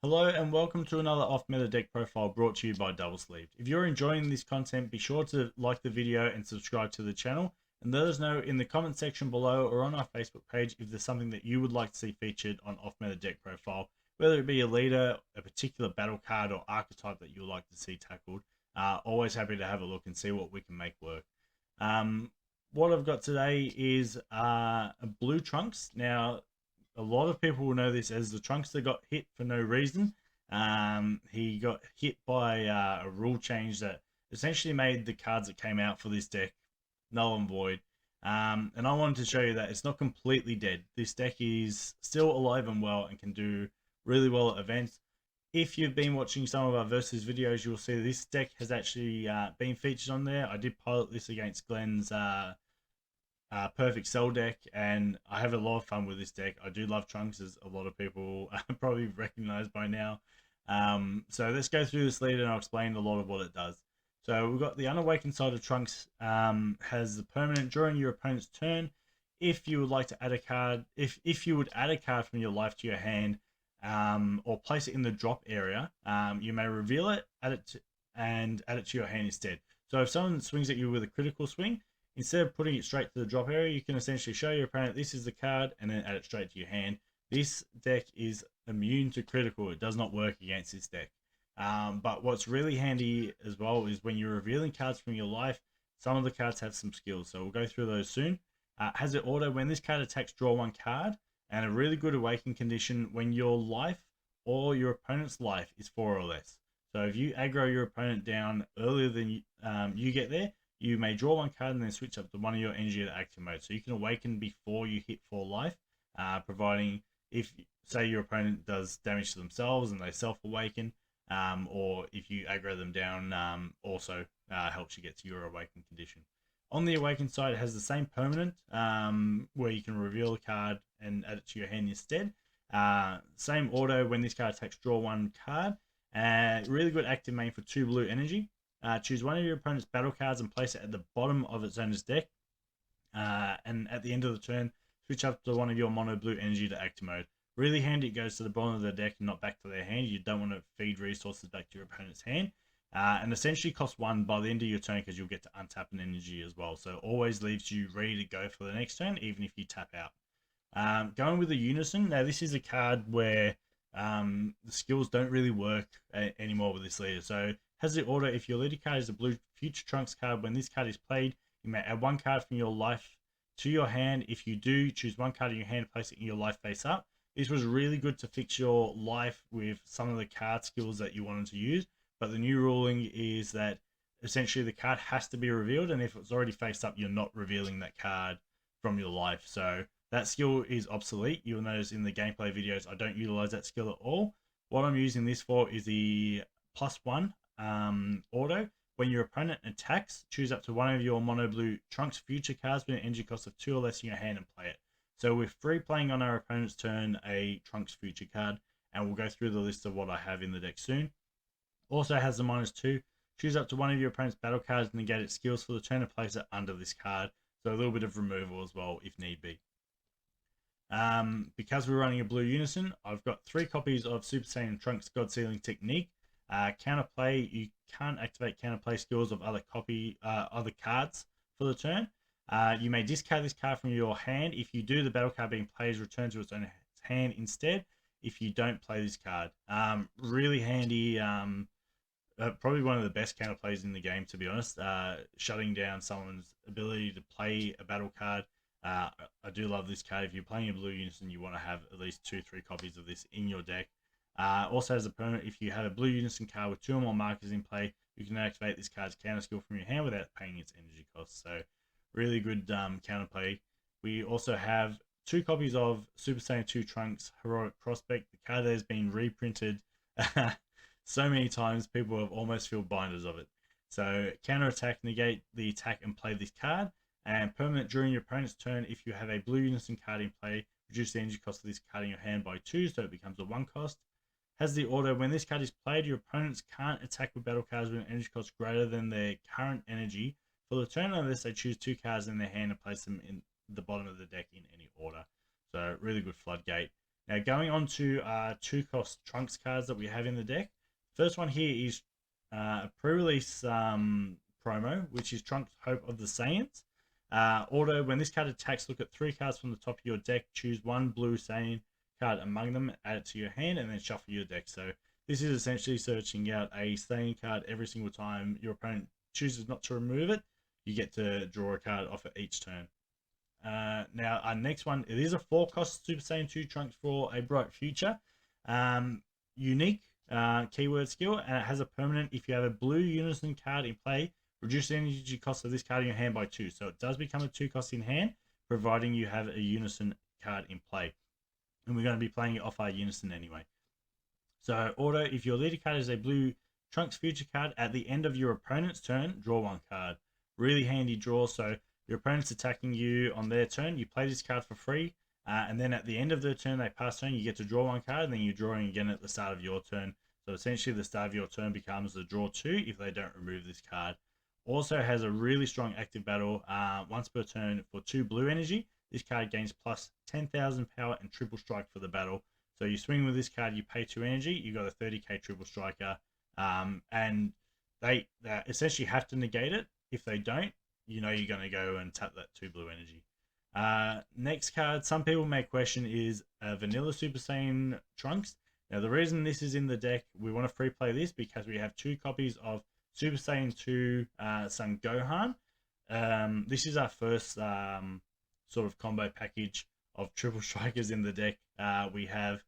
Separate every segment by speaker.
Speaker 1: Hello and welcome to another off meta deck profile brought to you by Double Sleeved. If you're enjoying this content, be sure to like the video and subscribe to the channel, and let us know in the comment section below or on our Facebook page if there's something that you would like to see featured on off meta deck profile, whether it be a leader, a particular battle card, or archetype that you would like to see tackled. Always happy to have a look and see what we can make work. Um, what I've got today is blue Trunks. Now, a lot of people will know this as the Trunks that got hit for no reason. He got hit by a rule change that essentially made the cards that came out for this deck null and void. And I wanted to show you that it's not completely dead. This deck is still alive and well and can do really well at events. If you've been watching some of our versus videos, you'll see this deck has actually been featured on there. I did pilot this against Glenn's perfect cell deck, and I have a lot of fun with this deck. I do love Trunks, as a lot of people probably recognize by now. So let's go through this lead and I'll explain a lot of what it does. So we've got the Unawakened side of Trunks, has the permanent during your opponent's turn. If you would like to add a card, if you would add a card from your life to your hand, or place it in the drop area, you may reveal it, and add it to your hand instead. So if someone swings at you with a critical swing, instead of putting it straight to the drop area, you can essentially show your opponent this is the card and then add it straight to your hand. This deck is immune to critical. It does not work against this deck. But what's really handy as well is when you're revealing cards from your life, some of the cards have some skills. So we'll go through those soon. Has it auto when this card attacks, draw one card, and a really good awaken condition when your life or your opponent's life is 4 or less. So if you aggro your opponent down earlier than you get there, you may draw one card and then switch up to one of your energy to active mode. So you can awaken before you hit 4 life, providing if, say, your opponent does damage to themselves and they self-awaken, or if you aggro them down, also helps you get to your awaken condition. On the awakened side, it has the same permanent, where you can reveal a card and add it to your hand instead. Same auto when this card attacks, draw one card. Really good active main for 2 blue energy. Choose one of your opponent's battle cards and place it at the bottom of its owner's deck. And at the end of the turn, switch up to one of your mono blue energy to active mode. Really handy, it goes to the bottom of the deck and not back to their hand. You don't want to feed resources back to your opponent's hand. And essentially costs 1 by the end of your turn because you'll get to untap an energy as well. So always leaves you ready to go for the next turn, even if you tap out. Going with the Unison, now this is a card where the skills don't really work anymore with this leader. So has the order, if your leader card is a blue Future Trunks card, when this card is played, you may add one card from your life to your hand. If you do, choose one card in your hand, place it in your life face up. This was really good to fix your life with some of the card skills that you wanted to use. But the new ruling is that essentially the card has to be revealed, and if it's already face up, you're not revealing that card from your life. So that skill is obsolete. You'll notice in the gameplay videos, I don't utilize that skill at all. What I'm using this for is the +1 auto. When your opponent attacks, choose up to one of your mono blue Trunks future cards with an energy cost of 2 or less in your hand and play it. So we're free playing on our opponent's turn a Trunks future card, and we'll go through the list of what I have in the deck soon. Also has the -2. Choose up to one of your opponent's battle cards and negate its skills for the turn and place it under this card. So a little bit of removal as well if need be. Because we're running a blue Unison, I've got 3 copies of Super Saiyan Trunks God Sealing Technique. Counterplay, you can't activate counterplay skills of other cards for the turn. You may discard this card from your hand. If you do, the battle card being played is returned to its own hand instead. If you don't play this card, really handy. Probably one of the best counterplays in the game, to be honest. Shutting down someone's ability to play a battle card. I do love this card. If you're playing a blue Unison, you want to have at least 2-3 copies of this in your deck. Also as a permanent, if you have a blue Unison card with 2 or more markers in play, you can activate this card's counter skill from your hand without paying its energy cost. So really good counterplay. We also have 2 copies of Super Saiyan 2 Trunks Heroic Prospect. The card has been reprinted so many times, people have almost filled binders of it. So counter attack, negate the attack and play this card. And permanent during your opponent's turn, if you have a blue Unison card in play, reduce the energy cost of this card in your hand by 2, so it becomes a 1 cost. Has the auto, when this card is played, your opponents can't attack with battle cards with an energy cost greater than their current energy for the turn unless they choose 2 cards in their hand and place them in the bottom of the deck in any order. So really good floodgate. Now going on to 2-cost Trunks cards that we have in the deck. First one here is a pre-release promo, which is Trunks Hope of the Saiyans. Auto, when this card attacks, look at 3 cards from the top of your deck, choose 1 blue Saiyan card among them, add it to your hand, and then shuffle your deck. So this is essentially searching out a Saiyan card every single time your opponent chooses not to remove it. You get to draw a card off it each turn. Now our next one, it is a 4-cost Super Saiyan 2 Trunks for a Bright Future. Unique keyword skill, and it has a permanent. If you have a blue Unison card in play, reduce the energy cost of this card in your hand by 2. So it does become a 2-cost in hand, providing you have a Unison card in play. And we're going to be playing it off our Unison anyway. So auto, if your leader card is a blue Trunks Future card, at the end of your opponent's turn, draw 1 card. Really handy draw. So your opponent's attacking you on their turn, you play this card for free, and then at the end of their turn, they pass turn, you get to draw 1 card, and then you're drawing again at the start of your turn. So essentially the start of your turn becomes the draw 2 if they don't remove this card. Also has a really strong active battle once per turn for 2 blue energy. This card gains plus 10,000 power and triple strike for the battle. So you swing with this card, you pay 2 energy, you got a 30k triple striker, and they essentially have to negate it. If they don't, you know you're going to go and tap that 2 blue energy. Next card, some people may question, is Vanilla Super Saiyan Trunks. Now the reason this is in the deck, we want to free play this because we have 2 copies of Super Saiyan 2 Son Gohan. This is our first sort of combo package of triple strikers in the deck. We have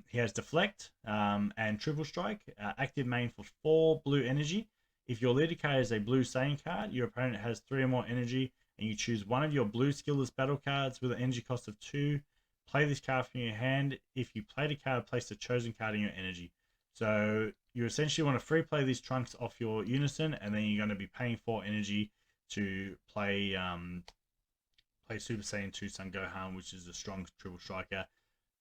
Speaker 1: he has Deflect and Triple Strike, active main for 4 blue energy. If your leader card is a blue Saiyan card, your opponent has 3 or more energy, and you choose one of your blue skillless battle cards with an energy cost of 2. Play this card from your hand. If you played a card, place the chosen card in your energy. So you essentially want to free play these Trunks off your Unison, and then you're going to be paying 4 energy to play Super Saiyan 2 Son Gohan, which is a strong triple striker.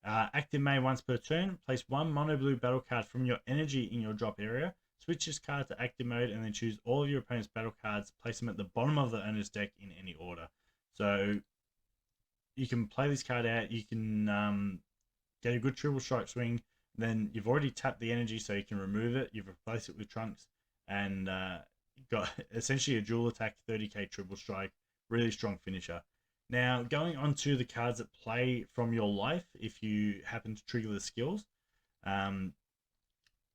Speaker 1: Active main once per turn. Place 1 mono blue battle card from your energy in your drop area. Switch this card to active mode, and then choose all of your opponent's battle cards. Place them at the bottom of the owner's deck in any order. So you can play this card out. You can get a good triple strike swing. Then you've already tapped the energy, so you can remove it. You've replaced it with Trunks, and got essentially a dual attack 30k triple strike. Really strong finisher. Now going on to the cards that play from your life, if you happen to trigger the skills.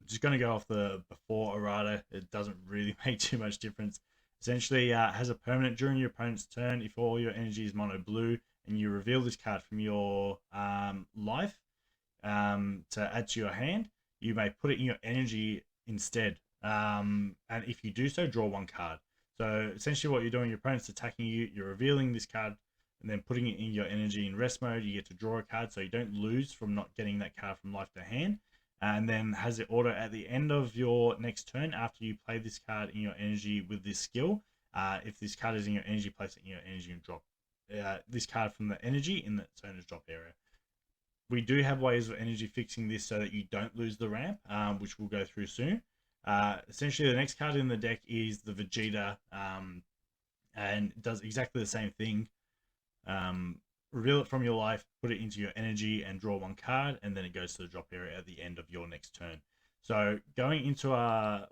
Speaker 1: Just going to go off the before errata. It doesn't really make too much difference. Essentially has a permanent during your opponent's turn. If all your energy is mono blue and you reveal this card from your life to add to your hand, you may put it in your energy instead. And if you do so, draw 1 card. So essentially what you're doing, your opponent's attacking you, you're revealing this card and then putting it in your energy in rest mode. You get to draw a card, so you don't lose from not getting that card from life to hand. And then has it auto at the end of your next turn after you play this card in your energy with this skill. If this card is in your energy, place it in your energy and drop this card from the energy in the owner's drop area. We do have ways of energy fixing this so that you don't lose the ramp, which we'll go through soon. Essentially, the next card in the deck is the Vegeta, and it does exactly the same thing. Reveal it from your life, put it into your energy, and draw 1 card, and then it goes to the drop area at the end of your next turn. So going into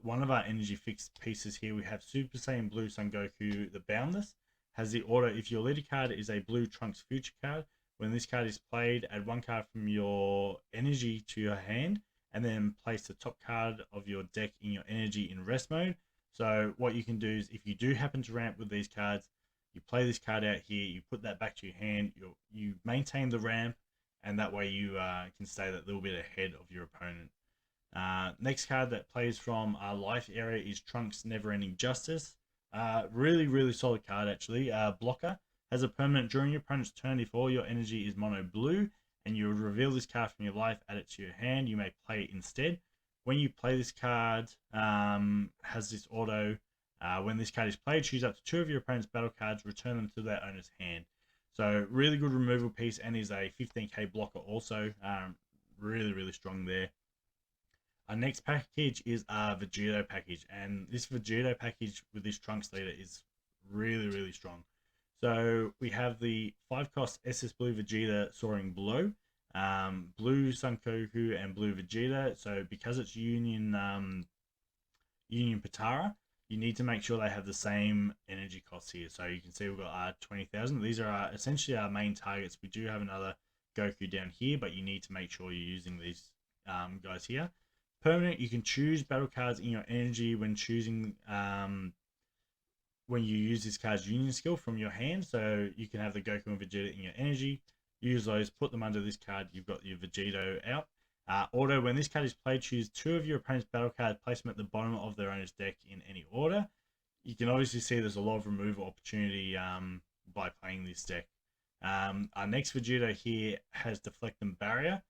Speaker 1: one of our energy fixed pieces here, we have Super Saiyan Blue Son Goku, the Boundless. Has the order, if your leader card is a blue Trunks Future card, when this card is played, add 1 card from your energy to your hand, and then place the top card of your deck in your energy in rest mode. So what you can do is, if you do happen to ramp with these cards, you play this card out here, you put that back to your hand, you maintain the ramp, and that way you can stay that little bit ahead of your opponent. Next card that plays from our life area is Trunks Neverending Justice. Really solid card actually. Blocker. Has a permanent during your opponent's turn. If all your energy is mono blue and you reveal this card from your life, add it to your hand, you may play it instead. When you play this card, has this auto. When this card is played, choose up to 2 of your opponent's battle cards, return them to their owner's hand. So really good removal piece, and is a 15k blocker also. Really strong there. Our next package is our Vegito package, and this Vegito package with this Trunks leader is really strong. So we have the 5-cost SS Blue Vegeta Soaring Blow. blue Son Goku and blue Vegeta. So because it's Union Potara, you need to make sure they have the same energy costs here. So you can see we've got 20,000. These are essentially our main targets. We do have another Goku down here, but you need to make sure you're using these guys here. Permanent, you can choose battle cards in your energy when choosing when you use this card's union skill from your hand. So you can have the Goku and Vegeta in your energy, use those, put them under this card, you've got your Vegito out. Auto, when this card is played, choose 2 of your opponent's battle cards, place them at the bottom of their owner's deck in any order. You can obviously see there's a lot of removal opportunity by playing this deck. Our next Vegeta here has Deflect and Barrier.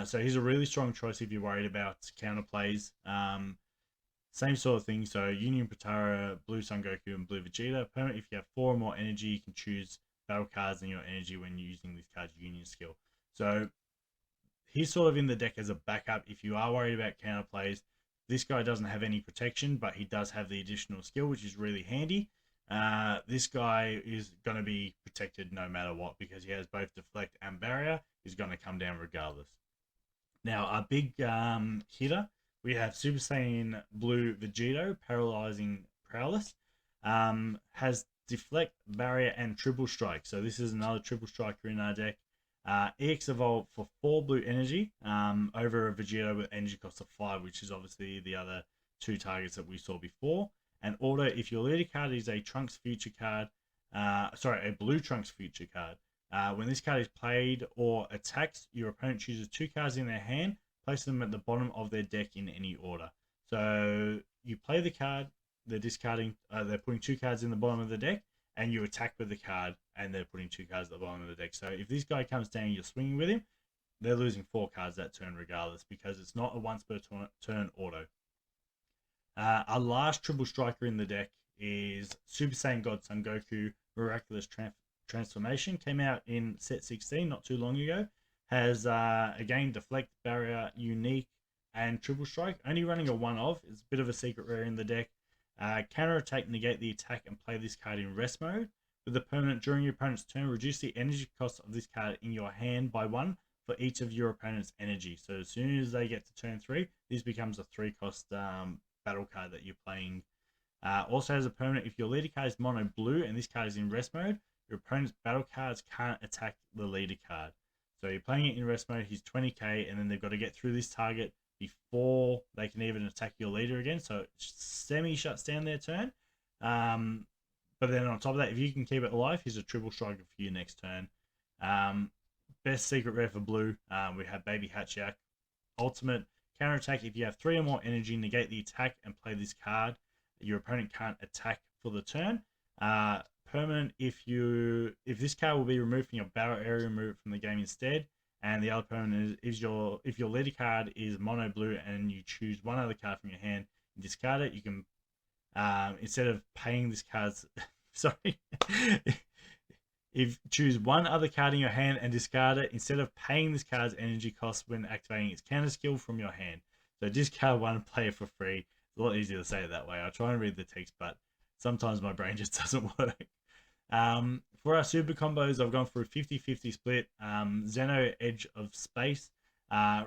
Speaker 1: So he's a really strong choice if you're worried about counterplays. Same sort of thing. So Union Potara, Blue Son Goku, and Blue Vegeta. Permanent, if you have 4 or more energy, you can choose battle cards in your energy when using this card's union skill. So he's sort of in the deck as a backup if you are worried about counterplays. This guy doesn't have any protection, but he does have the additional skill, which is really handy. This guy is going to be protected no matter what because he has both Deflect and Barrier. He's going to come down regardless. Now, our big hitter, we have Super Saiyan Blue Vegito, Paralyzing Prowess. Has Deflect, Barrier, and Triple Strike. So this is another Triple Striker in our deck. EX Evolve for 4 blue energy over a Vegito with energy cost of 5, which is obviously the other 2 targets that we saw before. And order, if your leader card is a Trunks Future card, a blue Trunks Future card, when this card is played or attacks, your opponent chooses 2 cards in their hand, place them at the bottom of their deck in any order. So you play the card, they're discarding, they're putting 2 cards in the bottom of the deck, and you attack with the card, and they're putting 2 cards at the bottom of the deck. So if this guy comes down, you're swinging with him, they're losing 4 cards that turn regardless because it's not a once per turn auto. Our last Triple Striker in the deck is Super Saiyan God Son Goku Miraculous Transformation. Came out in set 16 not too long ago. Has, again, Deflect, Barrier, Unique, and Triple Strike. Only running a 1-of. It's a bit of a secret rare in the deck. Counter attack, negate the attack, and play this card in rest mode. With the permanent, during your opponent's turn, reduce the energy cost of this card in your hand by 1 for each of your opponent's energy. So as soon as they get to turn 3, this becomes a 3-cost battle card that you're playing. Also has a permanent, if your leader card is mono blue and this card is in rest mode, your opponent's battle cards can't attack the leader card. So you're playing it in rest mode, he's 20k, and then they've got to get through this target before they can even attack your leader again. So it semi shuts down their turn. But then on top of that, if you can keep it alive, he's a Triple Striker for your next turn. Best secret rare for blue, we have Baby Hatchiyak. Ultimate counter attack, if you have 3 or more energy, negate the attack and play this card. Your opponent can't attack for the turn. Permanent, if this card will be removed from your battle area, remove it from the game instead. And the other permanent is if your leader card is mono blue and you choose one other card from your hand and discard it, you can instead of paying this card's sorry, if choose one other card in your hand and discard it, instead of paying this card's energy cost when activating its counter skill from your hand. So discard one, play it for free. It's a lot easier to say it that way. I try and read the text, but sometimes my brain just doesn't work. For our super combos, I've gone for a 50-50 split. Zeno Edge of Space,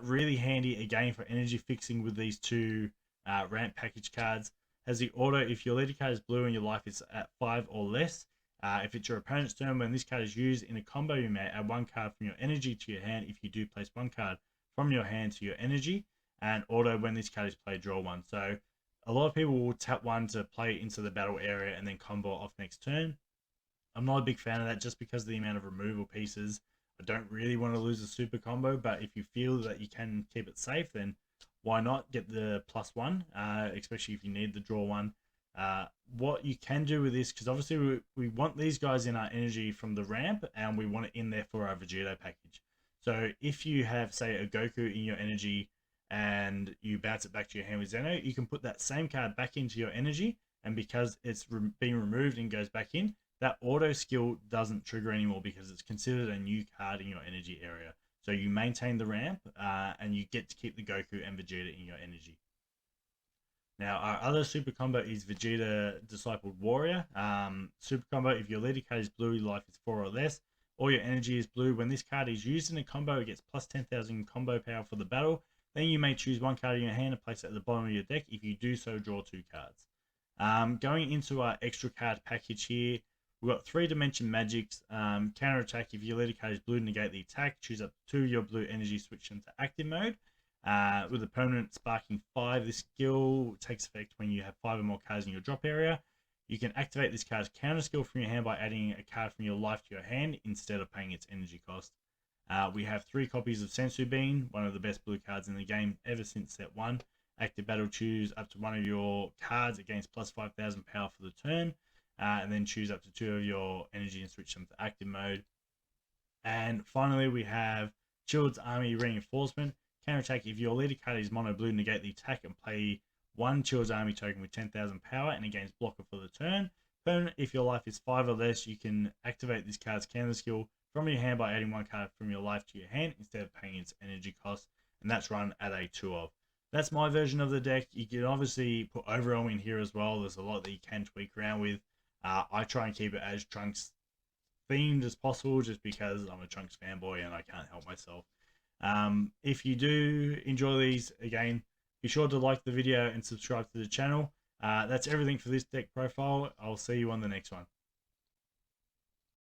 Speaker 1: really handy again for energy fixing with these 2 ramp package cards. Has the auto, if your leader card is blue and your life is at 5 or less, if it's your opponent's turn, when this card is used in a combo, you may add 1 card from your energy to your hand. If you do, place 1 card from your hand to your energy. And auto, when this card is played, draw 1. So a lot of people will tap 1 to play into the battle area and then combo off next turn. I'm not a big fan of that just because of the amount of removal pieces. I don't really want to lose a super combo, but if you feel that you can keep it safe, then why not get the +1, especially if you need the draw 1. What you can do with this, because obviously we want these guys in our energy from the ramp and we want it in there for our Vegito package. So if you have, say, a Goku in your energy and you bounce it back to your hand with Zeno, you can put that same card back into your energy, and because it's been removed and goes back in, that auto skill doesn't trigger anymore because it's considered a new card in your energy area. So you maintain the ramp and you get to keep the Goku and Vegeta in your energy. Now, our other super combo is Vegeta Discipled Warrior. Super combo, if your leader card is blue, life is 4 or less, All your energy is blue. When this card is used in a combo, it gets plus 10,000 combo power for the battle. Then you may choose one card in your hand and place it at the bottom of your deck. If you do so, draw 2 cards. Going into our extra card package here, we've got 3-dimension magics. Counter attack: if your leader card is blue, negate the attack. Choose up to 2 of your blue energy, switch them to active mode. With a permanent sparking 5, this skill takes effect when you have 5 or more cards in your drop area. You can activate this card's counter skill from your hand by adding a card from your life to your hand instead of paying its energy cost. We have 3 copies of Senzu Bean, one of the best blue cards in the game ever since set 1. Active battle: choose up to 1 of your cards against plus 5,000 power for the turn, and then choose up to 2 of your energy and switch them to active mode. And finally, we have Chilled's Army Reinforcement. Counter attack: if your leader card is mono blue, negate the attack and play 1 Chilled's Army token with 10,000 power and against blocker for the turn. Permanent: if your life is 5 or less, you can activate this card's counter skill from your hand by adding 1 card from your life to your hand instead of paying its energy cost, and that's run at a 2 of. That's my version of the deck. You can obviously put Overwhelm in here as well. There's a lot that you can tweak around with. I try and keep it as Trunks themed as possible just because I'm a Trunks fanboy and I can't help myself. If you do enjoy these, again, be sure to like the video and subscribe to the channel. That's everything for this deck profile. I'll see you on the next one.